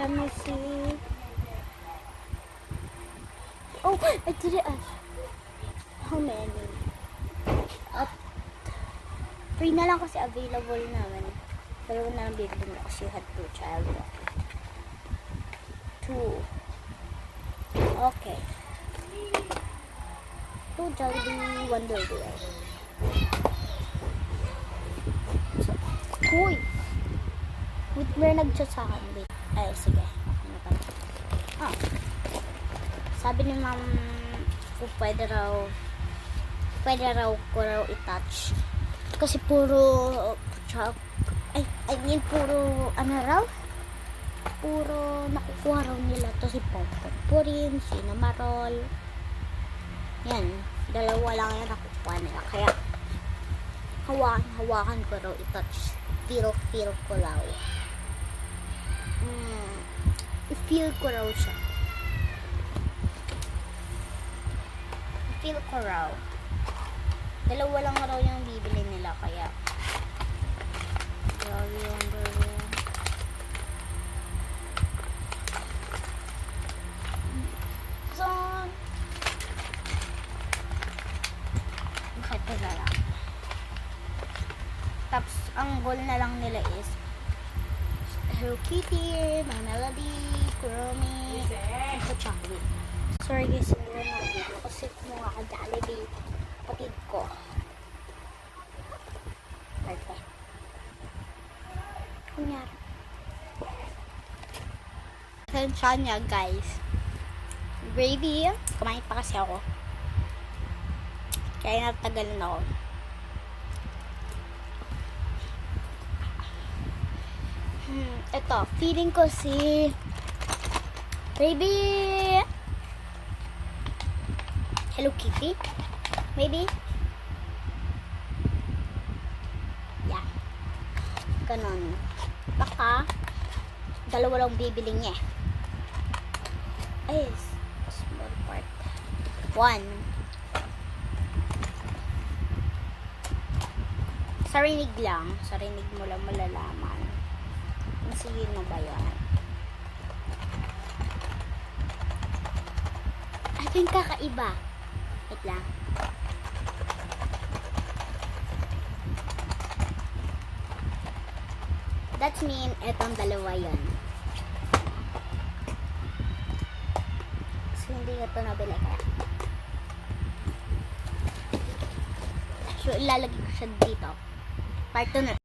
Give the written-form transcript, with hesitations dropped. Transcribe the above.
Let me see. Oh, I did it. How many? At 3 na lang kasi available naman. Dalawa na lang bibili mo kasi you had 2 child. 2. Okay. 2 Jollibee, 1 Dole. Uy! Wait, may nag-chat sa akin. Wait. Ay, sige. Ano pa? Ah. Sabi ni ma'am, kung pwede raw ko raw i-touch. Kasi puro, puro, ano raw? Puro nakukuha raw nila to si Pompopurin, si Namarol. Yan. Dalawa lang yan nakukuha nila. Kaya, hawakan ko raw i-touch. Feel ko raw. I-feel ko raw siya. I-feel ko raw. Dalawa lang raw yung bibili nila. Kaya, grabe yung bro. So, bakit na lang? Tapos, ang goal na lang nila is Hello Kitty, My Melody, Kuromi, and Pachangli. Sorry guys, hindi na nakabili kasi kumuha ka Jollibee patid ko. Arte. Kunyari. Sensya niya guys. Gravy, kumain pa kasi ako. Kaya natagalan ako. Ito, feeling ko si Baby Hello Kitty, maybe. Yeah, ganon. Baka dalawa lang bibili niya. Ay, small part. 1. Sarinig lang. Sarinig mo lang malalaman. Sige na ba yan? I think kakaiba. Wait lang. That's mean, etong dalawa yan. So, hindi ko ito nabili kaya. So, ilalagay ko siya dito. Part 2 na.